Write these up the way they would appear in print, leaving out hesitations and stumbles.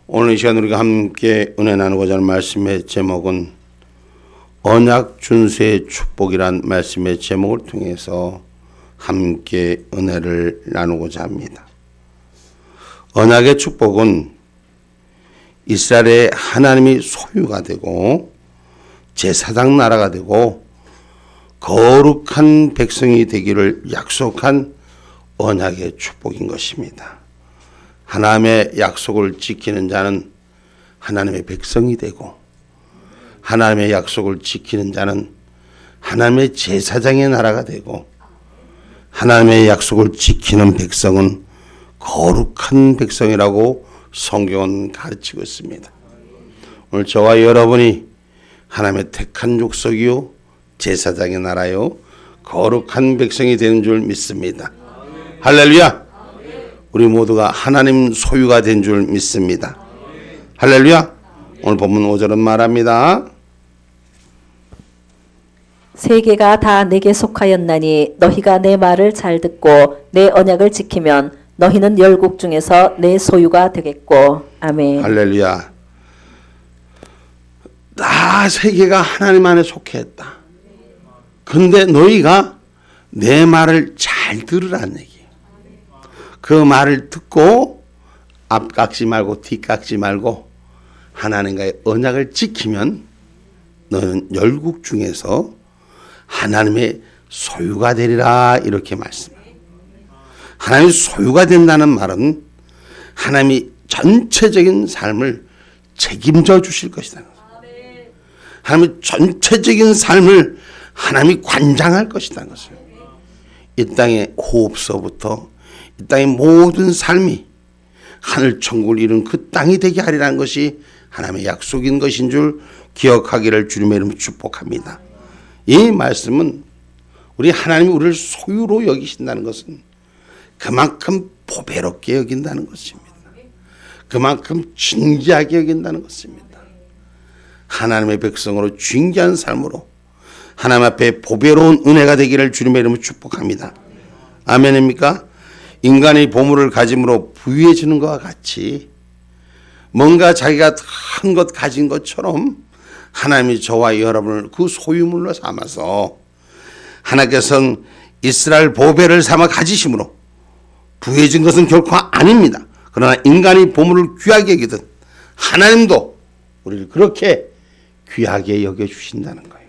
오늘 이 시간 우리가 함께 은혜 나누고자 하는 말씀의 제목은 언약 준수의 축복이란 말씀의 제목을 통해서 함께 은혜를 나누고자 합니다. 언약의 축복은 이스라엘의 하나님이 소유가 되고 제사장 나라가 되고 거룩한 백성이 되기를 약속한 언약의 축복인 것입니다. 하나님의 약속을 지키는 자는 하나님의 백성이 되고 하나님의 약속을 지키는 자는 하나님의 제사장의 나라가 되고 하나님의 약속을 지키는 백성은 거룩한 백성이라고 성경은 가르치고 있습니다. 오늘 저와 여러분이 하나님의 택한 족속이요 제사장의 나라요 거룩한 백성이 되는 줄 믿습니다. 할렐루야. 우리 모두가 하나님 소유가 된 줄 믿습니다. 할렐루야. 오늘 본문 5절은 말합니다. 세계가 다 내게 속하였나니 너희가 내 말을 잘 듣고 내 언약을 지키면 너희는 열국 중에서 내 소유가 되겠고. 아멘. 할렐루야. 다 세계가 하나님 안에 속해 있다. 근데 너희가 내 말을 잘 들으라는 얘기예요. 그 말을 듣고 앞 깎지 말고 뒤 깎지 말고 하나님과의 언약을 지키면 너는 열국 중에서 하나님의 소유가 되리라 이렇게 말씀합니다. 하나님의 소유가 된다는 말은 하나님이 전체적인 삶을 책임져 주실 것이다. 하나님의 전체적인 삶을 하나님이 관장할 것이라는 것을. 이 땅의 호흡서부터 이 땅의 모든 삶이 하늘 천국을 이룬 그 땅이 되게 하리라는 것이 하나님의 약속인 것인 줄 기억하기를 주님의 이름으로 축복합니다. 이 말씀은 우리 하나님이 우리를 소유로 여기신다는 것은 그만큼 보배롭게 여긴다는 것입니다. 그만큼 진지하게 여긴다는 것입니다. 하나님의 백성으로 존귀한 삶으로 하나님 앞에 보배로운 은혜가 되기를 주님의 이름으로 축복합니다. 아멘입니까? 인간의 보물을 가짐으로 부유해지는 것과 같이 뭔가 자기가 큰 것 가진 것처럼 하나님이 저와 여러분을 그 소유물로 삼아서 하나님께서는 이스라엘 보배를 삼아 가지심으로 부유해진 것은 결코 아닙니다. 그러나 인간이 보물을 귀하게 여기듯 하나님도 우리를 그렇게 귀하게 여겨주신다는 거예요.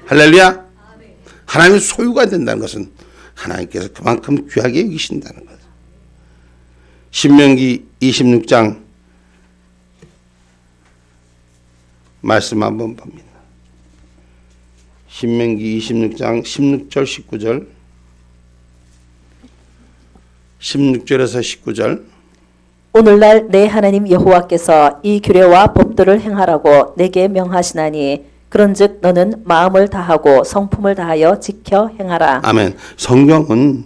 할렐루야. 하나님의 소유가 된다는 것은 하나님께서 그만큼 귀하게 여기신다는 거죠. 신명기 26장 말씀 한번 봅니다. 신명기 26장 16절 19절 16절에서 19절 오늘날 내 하나님 여호와께서 이 규례와 법도를 행하라고 내게 명하시나니 그런즉 너는 마음을 다하고 성품을 다하여 지켜 행하라. 아멘. 성경은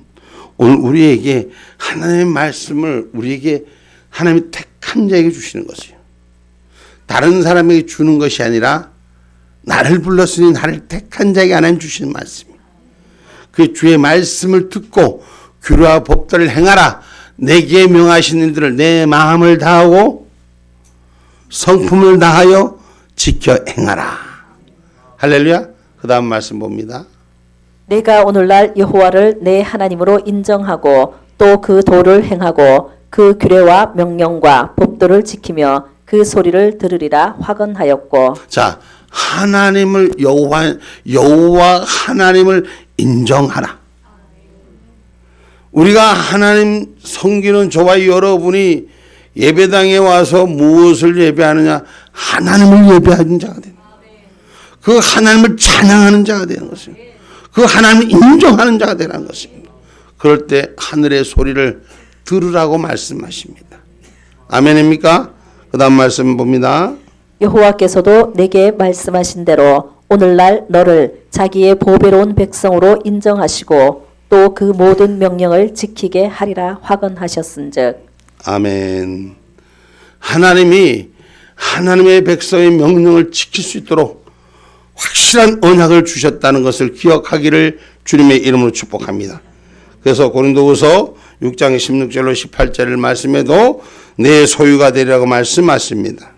오늘 우리에게 하나님의 말씀을 우리에게 하나님이 택한 자에게 주시는 것이에요. 다른 사람에게 주는 것이 아니라 나를 불렀으니 나를 택한 자에게 하나님 주시는 말씀이에요. 그 주의 말씀을 듣고 규례와 법도를 행하라. 내게 명하신 일들을 내 마음을 다하고 성품을 다하여 지켜 행하라. 할렐루야. 그 다음 말씀 봅니다. 내가 오늘날 여호와를 내 하나님으로 인정하고 또 그 도를 행하고 그 규례와 명령과 법도를 지키며 그 소리를 들으리라 확언하였고. 자, 하나님을 여호와 하나님을 인정하라. 우리가 하나님 섬기는 저와 여러분이 예배당에 와서 무엇을 예배하느냐? 하나님을 예배하는 자가 됩니다. 그 하나님을 찬양하는 자가 되는 것입니다. 그 하나님을 인정하는 자가 되는 것입니다. 그럴 때 하늘의 소리를 들으라고 말씀하십니다. 아멘입니까? 그 다음 말씀 봅니다. 여호와께서도 내게 말씀하신 대로 오늘날 너를 자기의 보배로운 백성으로 인정하시고 또 그 모든 명령을 지키게 하리라 확언하셨은즉. 아멘. 하나님이 하나님의 백성의 명령을 지킬 수 있도록 확실한 언약을 주셨다는 것을 기억하기를 주님의 이름으로 축복합니다. 그래서 고린도후서 6장 16절로 18절을 말씀해도 내 소유가 되리라고 말씀하십니다.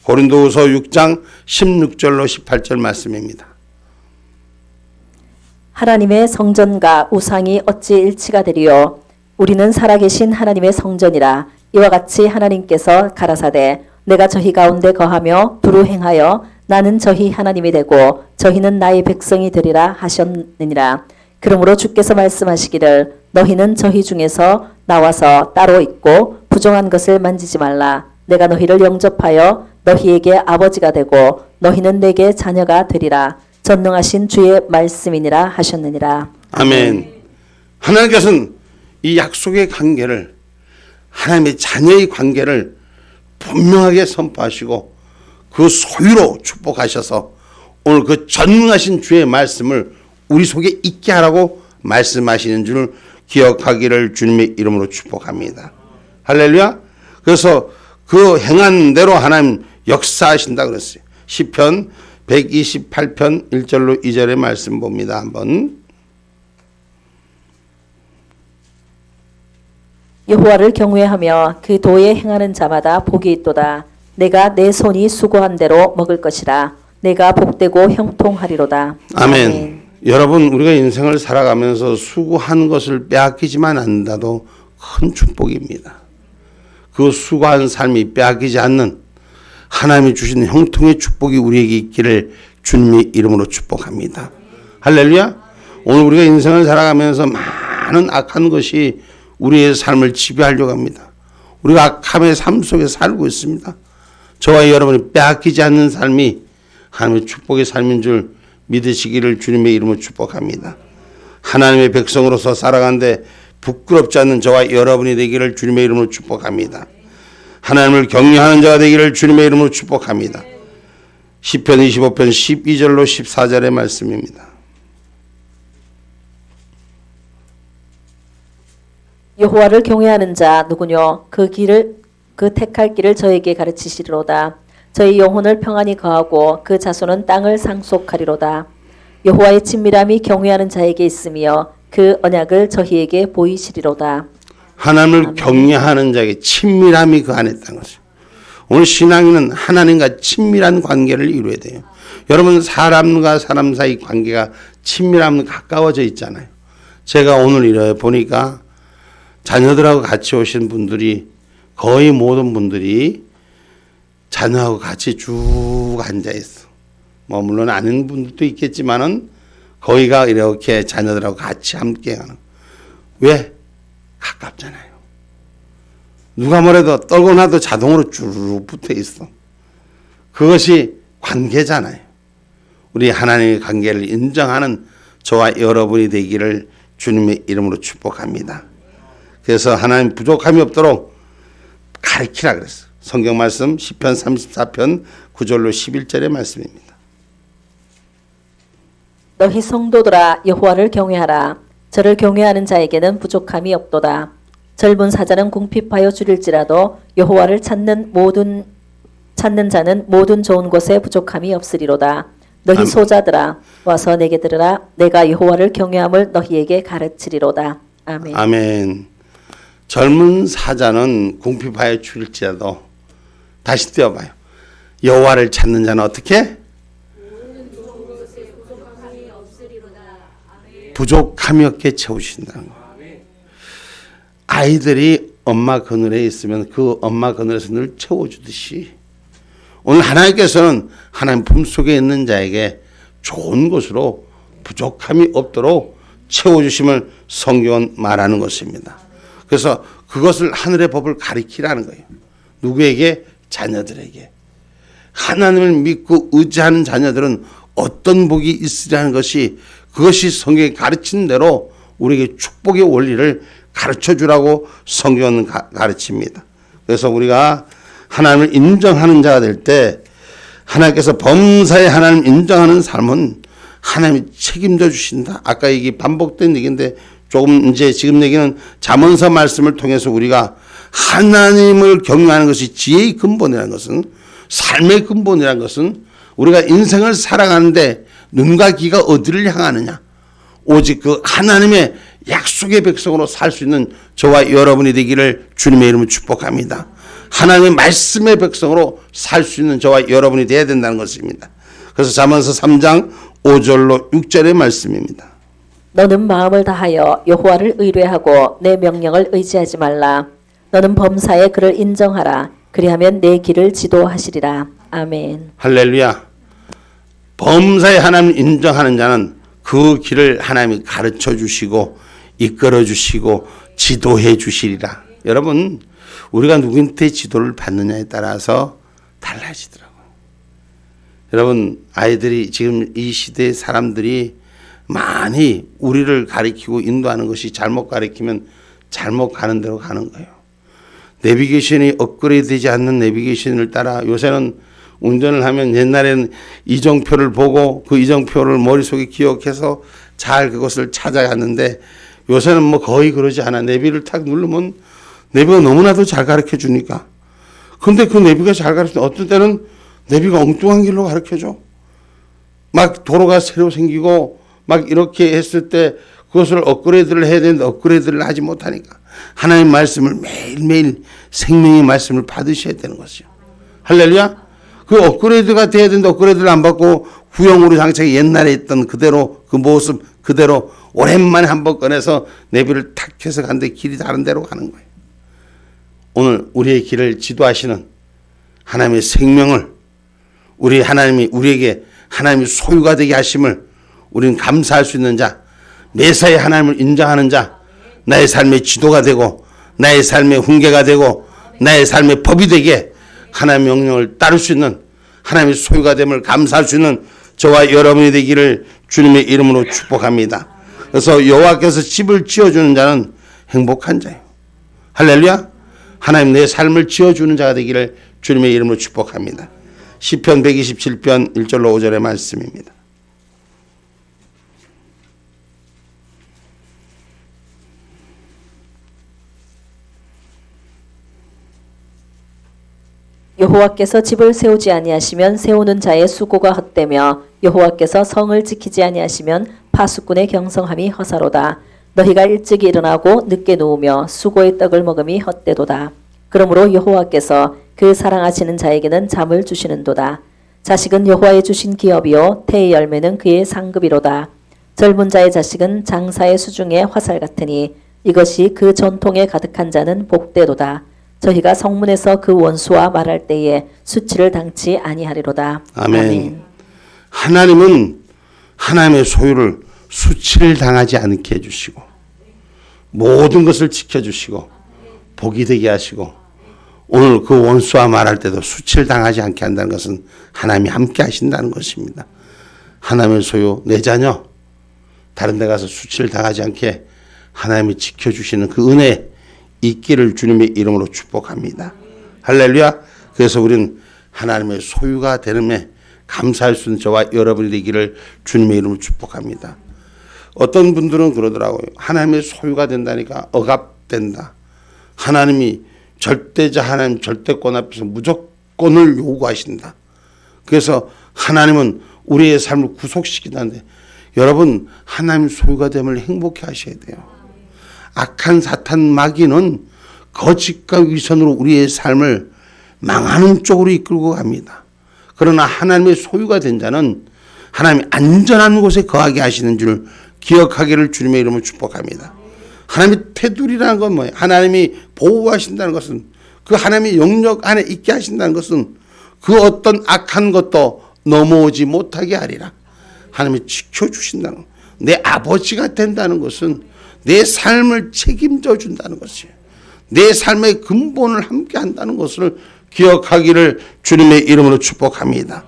고린도후서 6장 16절로 18절 말씀입니다. 하나님의 성전과 우상이 어찌 일치가 되리요? 우리는 살아계신 하나님의 성전이라. 이와 같이 하나님께서 가라사대 내가 저희 가운데 거하며 두루 행하여 나는 저희 하나님이 되고 저희는 나의 백성이 되리라 하셨느니라. 그러므로 주께서 말씀하시기를 너희는 저희 중에서 나와서 따로 있고 부정한 것을 만지지 말라. 내가 너희를 영접하여 너희에게 아버지가 되고 너희는 내게 자녀가 되리라. 전능하신 주의 말씀이니라 하셨느니라. 아멘. 하나님께서는 이 약속의 관계를, 하나님의 자녀의 관계를 분명하게 선포하시고 그 소유로 축복하셔서 오늘 그 전능하신 주의 말씀을 우리 속에 있게 하라고 말씀하시는 줄 기억하기를 주님의 이름으로 축복합니다. 할렐루야. 그래서 그 행한 대로 하나님 역사하신다 그랬어요. 시편 128편 1절로 2절의 말씀 봅니다. 한번. 여호와를 경외하며 그 도에 행하는 자마다 복이 있도다. 내가 내 손이 수고한 대로 먹을 것이라. 내가 복되고 형통하리로다. 아멘. 여러분, 우리가 인생을 살아가면서 수고한 것을 빼앗기지만 않는다도 큰 축복입니다. 그 수고한 삶이 빼앗기지 않는 하나님이 주신 형통의 축복이 우리에게 있기를 주님의 이름으로 축복합니다. 할렐루야. 오늘 우리가 인생을 살아가면서 많은 악한 것이 우리의 삶을 지배하려고 합니다. 우리가 악함의 삶 속에 살고 있습니다. 저와 여러분이 빼앗기지 않는 삶이 하나님의 축복의 삶인 줄 믿으시기를 주님의 이름으로 축복합니다. 하나님의 백성으로서 살아가는데 부끄럽지 않는 저와 여러분이 되기를 주님의 이름으로 축복합니다. 하나님을 경외하는 자가 되기를 주님의 이름으로 축복합니다. 시편 25편 12절로 14절의 말씀입니다. 여호와를 경외하는 자 누구뇨? 그 택할 길을 저에게 가르치시리로다. 저희 영혼을 평안히 거하고 그 자손은 땅을 상속하리로다. 여호와의 친밀함이 경외하는 자에게 있으며 그 언약을 저희에게 보이시리로다. 하나님을 아멘. 경외하는 자에게 친밀함이 그 안에 있다는 것이죠. 오늘 신앙인은 하나님과 친밀한 관계를 이루어야 돼요. 여러분, 사람과 사람 사이 관계가 친밀하면 가까워져 있잖아요. 제가 오늘 이래 보니까 자녀들하고 같이 오신 분들이 거의 모든 분들이 자녀하고 같이 쭉 앉아 있어. 뭐 물론 아는 분들도 있겠지만은 거의가 이렇게 자녀들하고 같이 함께 하는. 왜? 가깝잖아요. 누가 뭐래도 떨고 나도 자동으로 쭉 붙어 있어. 그것이 관계잖아요. 우리 하나님의 관계를 인정하는 저와 여러분이 되기를 주님의 이름으로 축복합니다. 그래서 하나님 부족함이 없도록 가르치라 그랬어. 성경 말씀 시편 34편 9절로 11절의 말씀입니다. 너희 성도들아 여호와를 경외하라. 저를 경외하는 자에게는 부족함이 없도다. 젊은 사자는 궁핍하여 줄일지라도 여호와를 찾는 자는 모든 좋은 곳에 부족함이 없으리로다. 너희 소자들아 와서 내게 들으라. 내가 여호와를 경외함을 너희에게 가르치리로다. 아멘. 아멘. 젊은 사자는 궁핍하여 줄일지라도 다시 띄워봐요. 여호와를 찾는 자는 어떻게? 부족함이 없게 채우신다는 거예요. 아이들이 엄마 그늘에 있으면 그 엄마 그늘에서 늘 채워주듯이 오늘 하나님께서는 하나님 품속에 있는 자에게 좋은 것으로 부족함이 없도록 채워주심을 성경은 말하는 것입니다. 그래서 그것을 하늘의 법을 가리키라는 거예요. 누구에게? 자녀들에게. 하나님을 믿고 의지하는 자녀들은 어떤 복이 있으리라는 것이 그것이 성경이 가르친 대로 우리에게 축복의 원리를 가르쳐주라고 성경은 가르칩니다. 그래서 우리가 하나님을 인정하는 자가 될 때 하나님께서 범사에 하나님 인정하는 삶은 하나님이 책임져 주신다. 아까 이게 반복된 얘기인데 조금 이제 지금 얘기는 잠언서 말씀을 통해서 우리가 하나님을 경외하는 것이 지혜의 근본이라는 것은, 삶의 근본이라는 것은 우리가 인생을 살아가는데 눈과 귀가 어디를 향하느냐, 오직 그 하나님의 약속의 백성으로 살 수 있는 저와 여러분이 되기를 주님의 이름으로 축복합니다. 하나님의 말씀의 백성으로 살 수 있는 저와 여러분이 되어야 된다는 것입니다. 그래서 잠언서 3장 5절로 6절의 말씀입니다. 너는 마음을 다하여 여호와를 의뢰하고 내 명령을 의지하지 말라. 너는 범사에 그를 인정하라. 그리하면 내 길을 지도하시리라. 아멘. 할렐루야. 범사에 하나님을 인정하는 자는 그 길을 하나님이 가르쳐 주시고 이끌어 주시고 지도해 주시리라. 여러분, 우리가 누구한테 지도를 받느냐에 따라서 달라지더라고요. 여러분, 아이들이 지금 이 시대의 사람들이 많이 우리를 가리키고 인도하는 것이 잘못 가리키면 잘못 가는 대로 가는 거예요. 내비게이션이 업그레이드 되지 않는 내비게이션을 따라 요새는 운전을 하면 옛날에는 이정표를 보고 그 이정표를 머릿속에 기억해서 잘 그것을 찾아갔는데 요새는 뭐 거의 그러지 않아. 내비를 탁 누르면 내비가 너무나도 잘 가르쳐 주니까. 근데 그 내비가 잘 가르쳐, 어떤 때는 내비가 엉뚱한 길로 가르쳐 줘. 막 도로가 새로 생기고 막 이렇게 했을 때 그것을 업그레이드를 해야 되는데 업그레이드를 하지 못하니까 하나님 말씀을 매일매일 생명의 말씀을 받으셔야 되는 것이요. 할렐루야. 그 업그레이드가 돼야 되는데 업그레이드를 안 받고 구형으로 장착이 옛날에 있던 그대로 그 모습 그대로 오랜만에 한번 꺼내서 내비를 탁 해서 간데 길이 다른 데로 가는 거예요. 오늘 우리의 길을 지도하시는 하나님의 생명을 우리 하나님이 우리에게 하나님의 소유가 되게 하심을 우리는 감사할 수 있는 자, 매사에 하나님을 인정하는 자, 나의 삶의 지도가 되고 나의 삶의 훈계가 되고 나의 삶의 법이 되게 하나님의 명령을 따를 수 있는 하나님의 소유가 됨을 감사할 수 있는 저와 여러분이 되기를 주님의 이름으로 축복합니다. 그래서 여호와께서 집을 지어주는 자는 행복한 자예요. 할렐루야. 하나님 내 삶을 지어주는 자가 되기를 주님의 이름으로 축복합니다. 시편 127편 1절로 5절의 말씀입니다. 여호와께서 집을 세우지 아니하시면 세우는 자의 수고가 헛되며 여호와께서 성을 지키지 아니하시면 파수꾼의 경성함이 허사로다. 너희가 일찍 일어나고 늦게 누우며 수고의 떡을 먹음이 헛되도다. 그러므로 여호와께서 그 사랑하시는 자에게는 잠을 주시는도다. 자식은 여호와의 주신 기업이요 태의 열매는 그의 상급이로다. 젊은 자의 자식은 장사의 수중의 화살 같으니 이것이 그 전통에 가득한 자는 복되도다. 저희가 성문에서 그 원수와 말할 때에 수치를 당치 아니하리로다. 아멘. 아멘. 하나님은 하나님의 소유를 수치를 당하지 않게 해주시고 모든 것을 지켜주시고 복이 되게 하시고 오늘 그 원수와 말할 때도 수치를 당하지 않게 한다는 것은 하나님이 함께 하신다는 것입니다. 하나님의 소유, 내 자녀 다른 데 가서 수치를 당하지 않게 하나님이 지켜주시는 그 은혜 있기를 주님의 이름으로 축복합니다. 할렐루야. 그래서 우리는 하나님의 소유가 되는데 감사할 수 있는 저와 여러분이 되기를 주님의 이름으로 축복합니다. 어떤 분들은 그러더라고요. 하나님의 소유가 된다니까 억압된다. 하나님이 절대자 하나님 절대권 앞에서 무조건을 요구하신다. 그래서 하나님은 우리의 삶을 구속시킨다는데 여러분 하나님 소유가 됨을 행복해 하셔야 돼요. 악한 사탄 마귀는 거짓과 위선으로 우리의 삶을 망하는 쪽으로 이끌고 갑니다. 그러나 하나님의 소유가 된 자는 하나님이 안전한 곳에 거하게 하시는 줄 기억하기를 주님의 이름으로 축복합니다. 하나님의 테두리라는 건 뭐예요? 하나님이 보호하신다는 것은 그 하나님의 영역 안에 있게 하신다는 것은 그 어떤 악한 것도 넘어오지 못하게 하리라. 하나님이 지켜주신다는 것. 내 아버지가 된다는 것은 내 삶을 책임져 준다는 것이에요. 내 삶의 근본을 함께 한다는 것을 기억하기를 주님의 이름으로 축복합니다.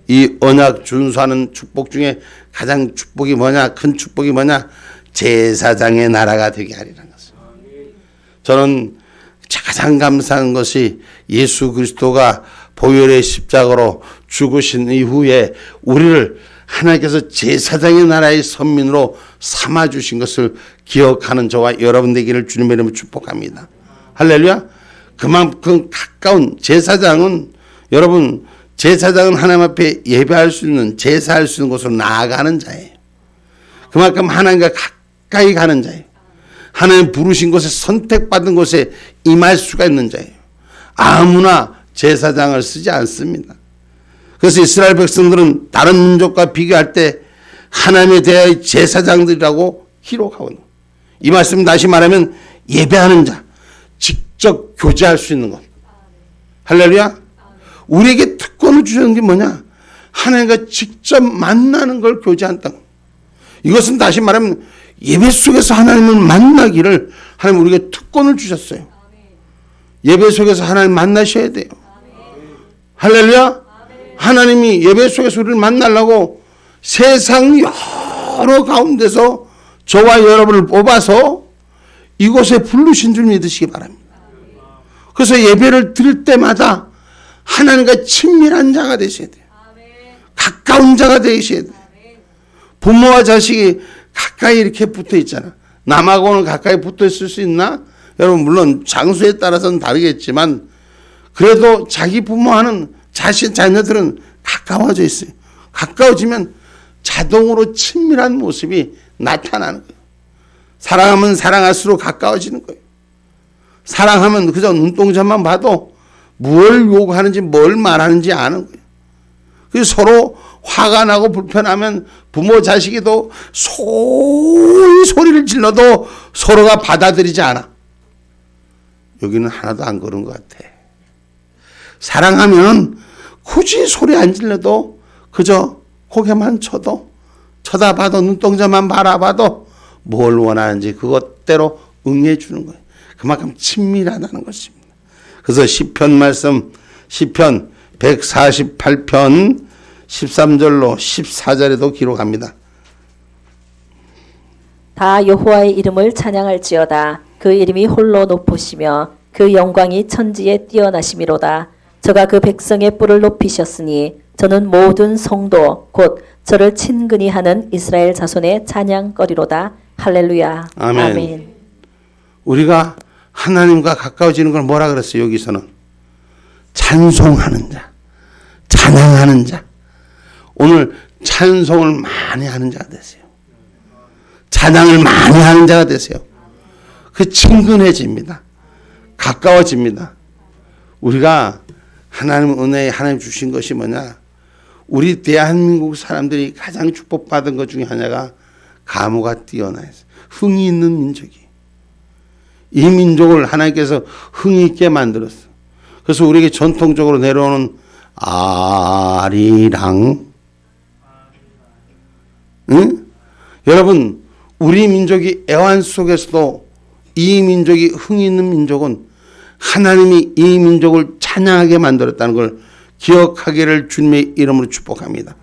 이 언약 준수하는 축복 중에 가장 축복이 뭐냐? 큰 축복이 뭐냐? 제사장의 나라가 되게 하리라는 것입니다. 저는 가장 감사한 것이 예수 그리스도가 보혈의 십자가로 죽으신 이후에 우리를 하나님께서 제사장의 나라의 선민으로 삼아주신 것을 기억하는 저와 여러분 되기를 주님의 이름으로 축복합니다. 할렐루야. 그만큼 가까운 제사장은 여러분 제사장은 하나님 앞에 예배할 수 있는 제사할 수 있는 곳으로 나아가는 자예요. 그만큼 하나님과 가까이 가는 자예요. 하나님 부르신 곳에 선택받은 곳에 임할 수가 있는 자예요. 아무나 제사장을 쓰지 않습니다. 그래서 이스라엘 백성들은 다른 민족과 비교할 때 하나님에 대하여 제사장들이라고 기록하고 있는 이 말씀 다시 말하면 예배하는 자, 직접 교제할 수 있는 것. 할렐루야. 우리에게 특권을 주셨는 게 뭐냐? 하나님과 직접 만나는 걸 교제한다. 이것은 다시 말하면 예배 속에서 하나님을 만나기를 하나님 우리에게 특권을 주셨어요. 예배 속에서 하나님 만나셔야 돼요. 할렐루야. 하나님이 예배 속에서 우리를 만나려고 세상 여러 가운데서 저와 여러분을 뽑아서 이곳에 부르신 줄 믿으시기 바랍니다. 그래서 예배를 드릴 때마다 하나님과 친밀한 자가 되셔야 돼요. 가까운 자가 되셔야 돼요. 부모와 자식이 가까이 이렇게 붙어 있잖아. 남하고는 가까이 붙어 있을 수 있나? 여러분 물론 장소에 따라서는 다르겠지만 그래도 자기 부모와는 자녀들은 가까워져 있어요. 가까워지면 자동으로 친밀한 모습이 나타나는 거예요. 사랑하면 사랑할수록 가까워지는 거예요. 사랑하면 그저 눈동자만 봐도 뭘 요구하는지 뭘 말하는지 아는 거예요. 그래서 서로 화가 나고 불편하면 부모 자식이도 소리를 질러도 서로가 받아들이지 않아. 여기는 하나도 안 그런 것 같아. 사랑하면 굳이 소리 안 질러도 그저 고개만 쳐도 쳐다봐도 눈동자만 바라봐도 뭘 원하는지 그것대로 응해 주는 거예요. 그만큼 친밀하다는 것입니다. 그래서 시편 말씀 시편 148편 13절로 14절에도 기록합니다. 다 여호와의 이름을 찬양할지어다. 그 이름이 홀로 높으시며 그 영광이 천지에 뛰어나심이로다. 저가 그 백성의 뿔을 높이셨으니 저는 모든 성도 곧 저를 친근히 하는 이스라엘 자손의 찬양거리로다. 할렐루야. 아멘. 우리가 하나님과 가까워지는 걸 뭐라 그랬어요? 여기서는 찬송하는 자, 찬양하는 자. 오늘 찬송을 많이 하는 자가 되세요. 찬양을 많이 하는 자가 되세요. 그 친근해집니다. 가까워집니다. 우리가 하나님 은혜에 하나님 주신 것이 뭐냐? 우리 대한민국 사람들이 가장 축복받은 것 중에 하나가 가무가 뛰어나 있어요. 흥이 있는 민족이. 이 민족을 하나님께서 흥이 있게 만들었어. 그래서 우리에게 전통적으로 내려오는 아리랑. 응? 여러분, 우리 민족이 애환 속에서도 이 민족이 흥이 있는 민족은 하나님이 이 민족을 찬양하게 만들었다는 걸 기억하기를 주님의 이름으로 축복합니다.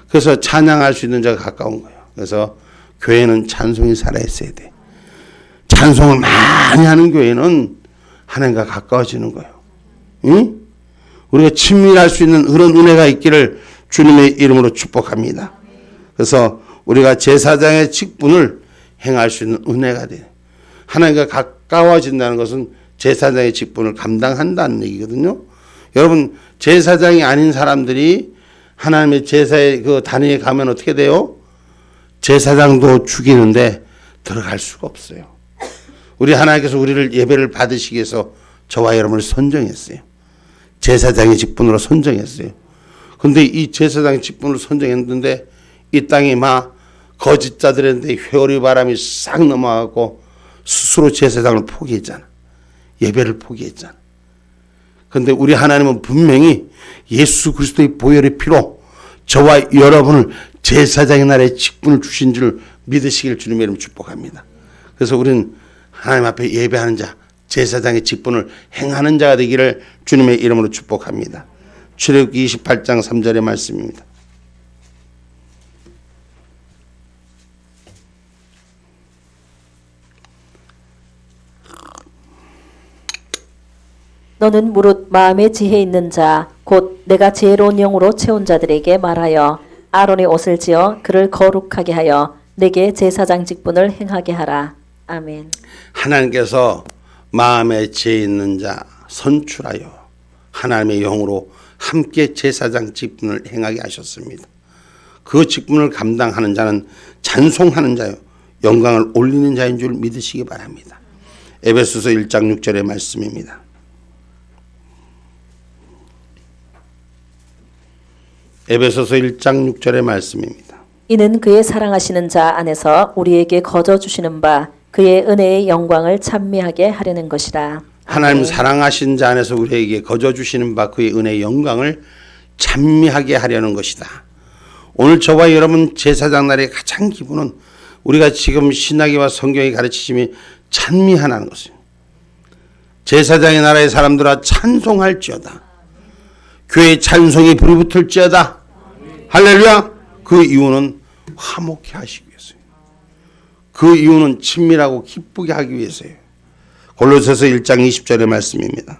그래서 찬양할 수 있는 자가 가까운 거예요. 그래서 교회는 찬송이 살아있어야 돼. 찬송을 많이 하는 교회는 하나님과 가까워지는 거예요. 응? 우리가 친밀할 수 있는 그런 은혜가 있기를 주님의 이름으로 축복합니다. 그래서 우리가 제사장의 직분을 행할 수 있는 은혜가 돼요. 하나님과 가까워진다는 것은 제사장의 직분을 감당한다는 얘기거든요. 여러분, 제사장이 아닌 사람들이 하나님의 제사의 그 단위에 가면 어떻게 돼요? 제사장도 죽이는데 들어갈 수가 없어요. 우리 하나님께서 우리를 예배를 받으시기 위해서 저와 여러분을 선정했어요. 제사장의 직분으로 선정했어요. 근데 이 제사장의 직분을 선정했는데 이 땅에 막 거짓자들인데 회오리 바람이 싹 넘어가고 스스로 제사장을 포기했잖아. 예배를 포기했잖아. 그런데 우리 하나님은 분명히 예수 그리스도의 보혈의 피로 저와 여러분을 제사장의 날에 직분을 주신 줄 믿으시길 주님의 이름으로 축복합니다. 그래서 우리는 하나님 앞에 예배하는 자, 제사장의 직분을 행하는 자가 되기를 주님의 이름으로 축복합니다. 출애굽기 28장 3절의 말씀입니다. 너는 무릇 마음에 지혜 있는 자, 곧 내가 지혜로운 영으로 채운 자들에게 말하여 아론의 옷을 지어 그를 거룩하게 하여 내게 제사장 직분을 행하게 하라. 아멘. 하나님께서 마음에 지혜 있는 자, 선출하여 하나님의 영으로 함께 제사장 직분을 행하게 하셨습니다. 그 직분을 감당하는 자는 찬송하는 자요 영광을 올리는 자인 줄 믿으시기 바랍니다. 에베소서 1장 6절의 말씀입니다. 에베소서 1장 6절의 말씀입니다. 이는 그의 사랑하시는 자 안에서 우리에게 거저 주시는 바 그의 은혜의 영광을 찬미하게 하려는 것이라. 하나님 아멘. 사랑하신 자 안에서 우리에게 거저 주시는 바 그의 은혜의 영광을 찬미하게 하려는 것이다. 오늘 저와 여러분 제사장 날의 가장 기본은 우리가 지금 신학이와 성경이 가르치심이 찬미하라는 것이에요. 제사장의 나라의 사람들아 찬송할지어다. 교회의 찬송이 불이 붙을지어다. 할렐루야. 그 이유는 화목해 하시기 위해서요. 그 이유는 친밀하고 기쁘게 하기 위해서요. 골로새서 1장 20절의 말씀입니다.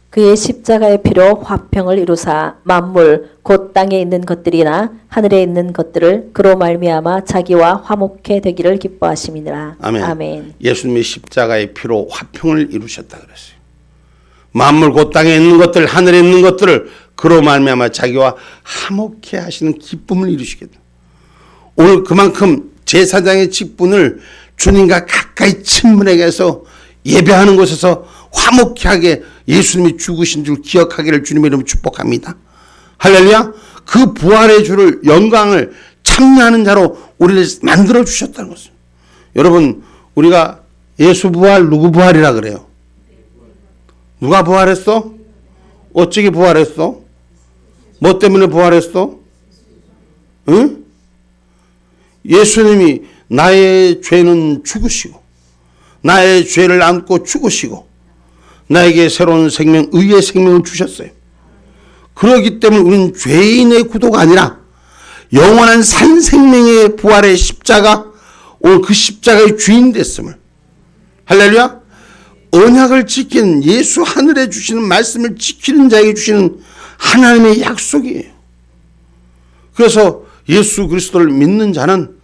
그의 십자가의 피로 화평을 이루사 만물 곧 땅에 있는 것들이나 하늘에 있는 것들을 그로 말미암아 자기와 화목해 되기를 기뻐하심이니라. 아멘. 아멘. 예수님이 십자가의 피로 화평을 이루셨다 그랬어요. 만물 곧 땅에 있는 것들 하늘에 있는 것들을 그로 말미암아 자기와 화목해 하시는 기쁨을 이루시겠다. 오늘 그만큼 제사장의 직분을 주님과 가까이 친밀하게 해서 예배하는 곳에서 화목하게 예수님이 죽으신 줄 기억하기를 주님의 이름으로 축복합니다. 할렐루야. 그 부활의 주를 영광을 참여하는 자로 우리를 만들어 주셨다는 것을. 여러분 우리가 예수 부활 누구 부활이라 그래요? 누가 부활했어? 어떻게 부활했어? 뭐 때문에 부활했어? 응? 예수님이 나의 죄는 죽으시고 나의 죄를 안고 죽으시고 나에게 새로운 생명, 의의 생명을 주셨어요. 그렇기 때문에 우리는 죄인의 구도가 아니라 영원한 산 생명의 부활의 십자가, 오늘 그 십자가의 주인 됐음을. 할렐루야. 언약을 지키는 예수 하늘에 주시는 말씀을 지키는 자에게 주시는 하나님의 약속이에요. 그래서 예수 그리스도를 믿는 자는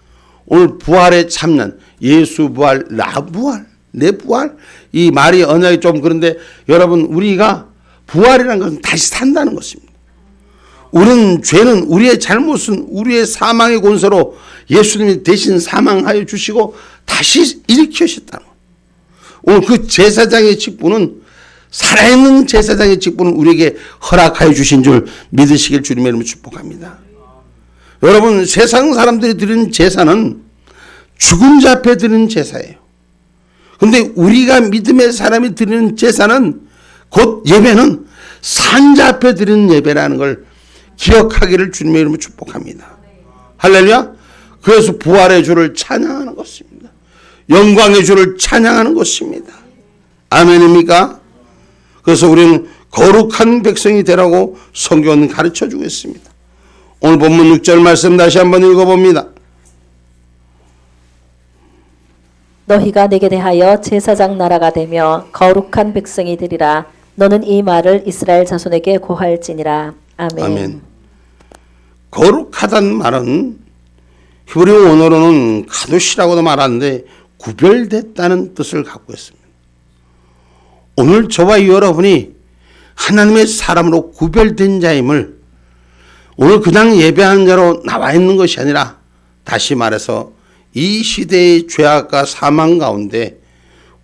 오늘 부활에 참는 예수 부활, 나 부활, 내 부활, 이 말이 언약이 좀 그런데 여러분 우리가 부활이라는 것은 다시 산다는 것입니다. 우리는 죄는 우리의 잘못은 우리의 사망의 권세로 예수님이 대신 사망하여 주시고 다시 일으키셨다는 것. 오늘 그 제사장의 직분은 살아있는 제사장의 직분을 우리에게 허락하여 주신 줄 믿으시길 주님의 이름으로 축복합니다. 여러분 세상 사람들이 드리는 제사는 죽은 자 앞에 드리는 제사예요. 그런데 우리가 믿음의 사람이 드리는 제사는 곧 예배는 산자 앞에 드리는 예배라는 걸 기억하기를 주님의 이름으로 축복합니다. 할렐루야. 그래서 부활의 주를 찬양하는 것입니다. 영광의 주를 찬양하는 것입니다. 아멘입니까? 그래서 우리는 거룩한 백성이 되라고 성경은 가르쳐주고 있습니다. 오늘 본문 6절 말씀 다시 한번 읽어봅니다. 너희가 내게 대하여 제사장 나라가 되며 거룩한 백성이 되리라. 너는 이 말을 이스라엘 자손에게 고할지니라. 아멘. 아멘. 거룩하다는 말은 히브리어 원어로는 카도시라고도 말하는데 구별됐다는 뜻을 갖고 있습니다. 오늘 저와 여러분이 하나님의 사람으로 구별된 자임을 오늘 그냥 예배하는 자로 나와 있는 것이 아니라 다시 말해서 이 시대의 죄악과 사망 가운데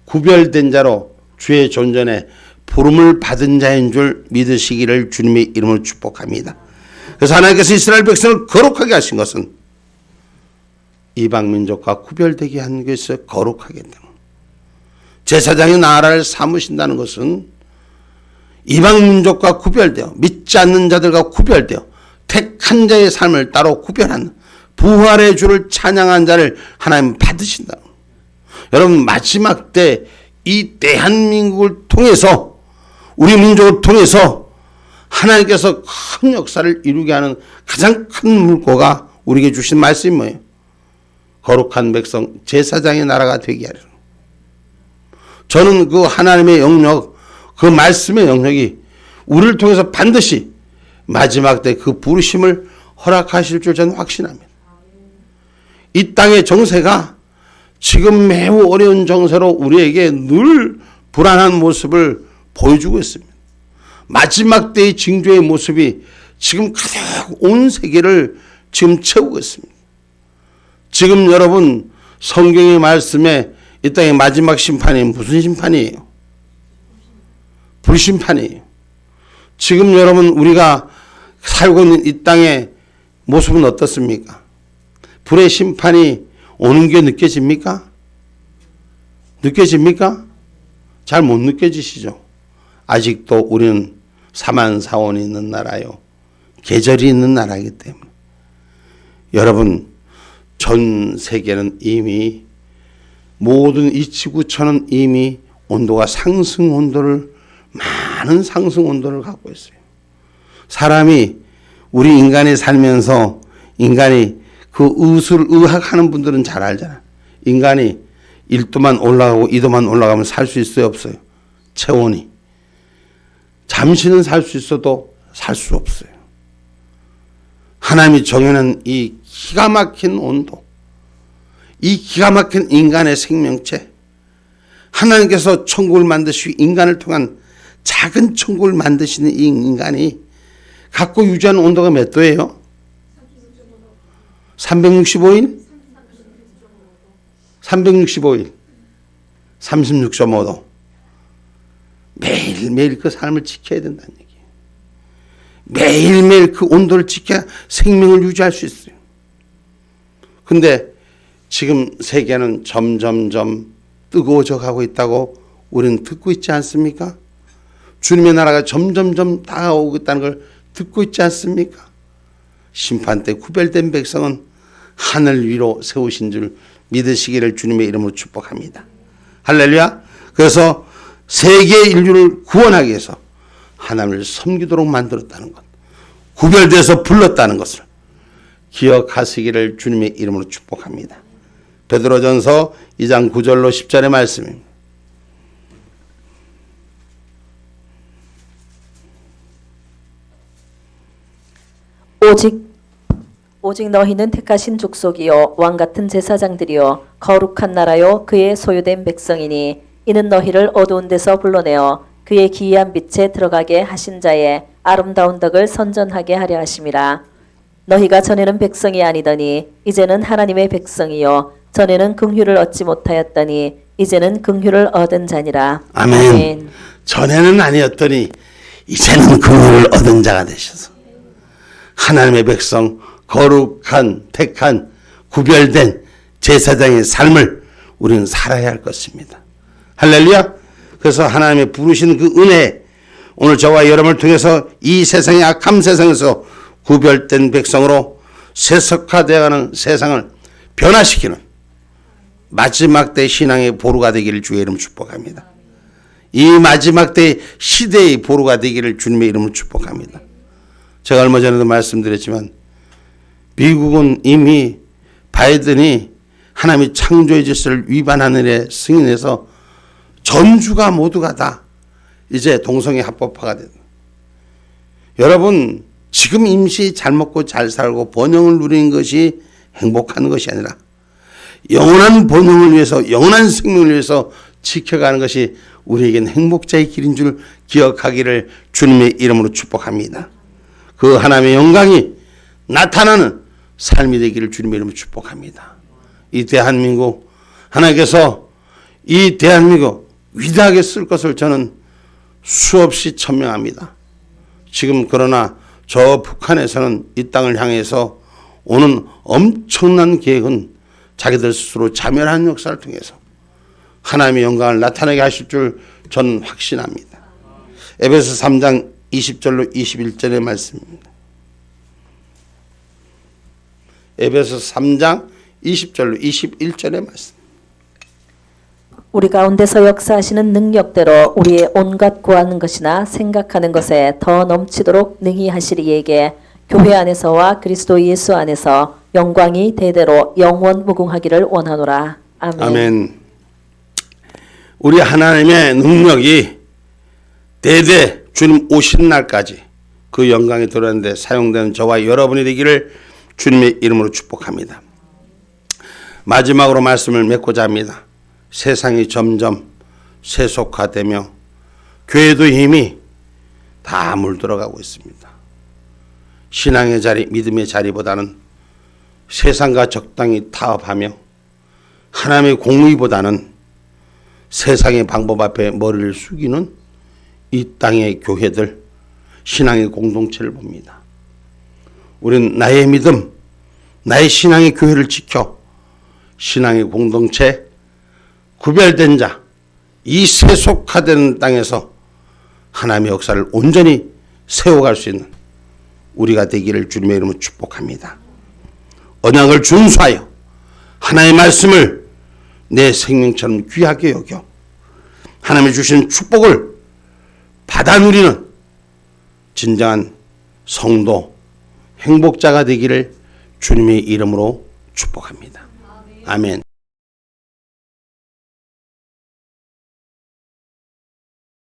구별된 자로 주의 존전에 부름을 받은 자인 줄 믿으시기를 주님의 이름으로 축복합니다. 그래서 하나님께서 이스라엘 백성을 거룩하게 하신 것은 이방 민족과 구별되게 한 것을 거룩하게 했다. 제사장이 나라를 삼으신다는 것은 이방 민족과 구별되어 믿지 않는 자들과 구별되어 택한 자의 삶을 따로 구별한 부활의 주를 찬양한 자를 하나님 받으신다. 여러분 마지막 때 이 대한민국을 통해서 우리 민족을 통해서 하나님께서 큰 역사를 이루게 하는 가장 큰 물꼬가 우리에게 주신 말씀이 뭐예요? 거룩한 백성 제사장의 나라가 되게 하리라. 저는 그 하나님의 영역, 그 말씀의 영역이 우리를 통해서 반드시 마지막 때 그 부르심을 허락하실 줄 저는 확신합니다. 이 땅의 정세가 지금 매우 어려운 정세로 우리에게 늘 불안한 모습을 보여주고 있습니다. 마지막 때의 징조의 모습이 지금 가득 온 세계를 지금 채우고 있습니다. 지금 여러분 성경의 말씀에 이 땅의 마지막 심판이 무슨 심판이에요? 불심판이에요. 지금 여러분 우리가 살고 있는 이 땅의 모습은 어떻습니까? 불의 심판이 오는 게 느껴집니까? 느껴집니까? 잘 못 느껴지시죠? 아직도 우리는 사만사원이 있는 나라요. 계절이 있는 나라이기 때문에. 여러분, 전 세계는 이미 모든 이 지구촌은 이미 온도가 상승 온도를 많은 상승 온도를 갖고 있어요. 사람이 우리 인간이 살면서 인간이 그 의학하는 분들은 잘 알잖아. 인간이 1도만 올라가고 2도만 올라가면 살 수 있어요, 없어요? 체온이. 잠시는 살 수 있어도 살 수 없어요. 하나님이 정해놓은 이 기가 막힌 온도, 이 기가 막힌 인간의 생명체, 하나님께서 천국을 만드시고 인간을 통한 작은 천국을 만드시는 이 인간이 갖고 유지하는 온도가 몇 도예요? 365일? 365일. 36.5도. 매일매일 그 삶을 지켜야 된다는 얘기예요. 매일매일 그 온도를 지켜야 생명을 유지할 수 있어요. 근데 지금 세계는 점점점 뜨거워져 가고 있다고 우리는 듣고 있지 않습니까? 주님의 나라가 점점점 다가오고 있다는 걸 듣고 있지 않습니까? 심판 때 구별된 백성은 하늘 위로 세우신 줄 믿으시기를 주님의 이름으로 축복합니다. 할렐루야. 그래서 세계 인류를 구원하기 위해서 하나님을 섬기도록 만들었다는 것, 구별돼서 불렀다는 것을 기억하시기를 주님의 이름으로 축복합니다. 베드로전서 2장 9절로 10절의 말씀입니다. 오직 너희는 택하신 족속이요 왕 같은 제사장들이요 거룩한 나라요 그의 소유된 백성이니 이는 너희를 어두운 데서 불러내어 그의 기이한 빛에 들어가게 하신 자의 아름다운 덕을 선전하게 하려 하심이라. 너희가 전에는 백성이 아니더니 이제는 하나님의 백성이요 전에는 긍휼을 얻지 못하였더니 이제는 긍휼을 얻은 자니라. 아멘. 전에는 아니었더니 이제는 긍휼을 얻은 자가 되셔서 하나님의 백성, 거룩한, 택한, 구별된 제사장의 삶을 우리는 살아야 할 것입니다. 할렐루야. 그래서 하나님의 부르시는 그 은혜, 오늘 저와 여러분을 통해서 이 세상의 악한 세상에서 구별된 백성으로 세속화되어가는 세상을 변화시키는 마지막 때 신앙의 보루가 되기를 주의 이름으로 축복합니다. 이 마지막 때 시대의 보루가 되기를 주님의 이름으로 축복합니다. 제가 얼마 전에도 말씀드렸지만 미국은 이미 바이든이 하나님의 창조의 질서를 위반하는 일에 승인해서 전주가 모두가 다 이제 동성애 합법화가 된다. 여러분, 지금 임시 잘 먹고 잘 살고 번영을 누리는 것이 행복한 것이 아니라 영원한 번영을 위해서, 영원한 생명을 위해서 지켜가는 것이 우리에겐 행복자의 길인 줄 기억하기를 주님의 이름으로 축복합니다. 그 하나님의 영광이 나타나는 삶이 되기를 주님의 이름으로 축복합니다. 이 대한민국, 하나님께서 이 대한민국 위대하게 쓸 것을 저는 수없이 천명합니다. 지금 그러나 저 북한에서는 이 땅을 향해서 오는 엄청난 계획은 자기들 스스로 자멸하는 역사를 통해서 하나님의 영광을 나타나게 하실 줄 저는 확신합니다. 에베소 3장 20절로 21절의 말씀입니다. 에베소 3장 20절로 21절의 말씀. 우리 가운데서 역사하시는 능력대로 우리의 온갖 구하는 것이나 생각하는 것에 더 넘치도록 능히 하시리 이에게 교회 안에서와 그리스도 예수 안에서 영광이 대대로 영원 무궁하기를 원하노라. 아멘. 아멘. 우리 하나님의 능력이 대대 주님 오신 날까지 그 영광이 드러나는데 사용되는 저와 여러분이 되기를 주님의 이름으로 축복합니다. 마지막으로 말씀을 맺고자 합니다. 세상이 점점 세속화되며 교회도 이미 다 물들어가고 있습니다. 신앙의 자리, 믿음의 자리보다는 세상과 적당히 타협하며 하나님의 공의보다는 세상의 방법 앞에 머리를 숙이는 이 땅의 교회들, 신앙의 공동체를 봅니다. 우린 나의 믿음, 나의 신앙의 교회를 지켜 신앙의 공동체, 구별된 자, 이 세속화되는 땅에서 하나님의 역사를 온전히 세워갈 수 있는 우리가 되기를 주님의 이름으로 축복합니다. 언약을 준수하여 하나님의 말씀을 내 생명처럼 귀하게 여겨 하나님이 주신 축복을 받아 누리는 진정한 성도, 행복자가 되기를 주님의 이름으로 축복합니다. 아멘.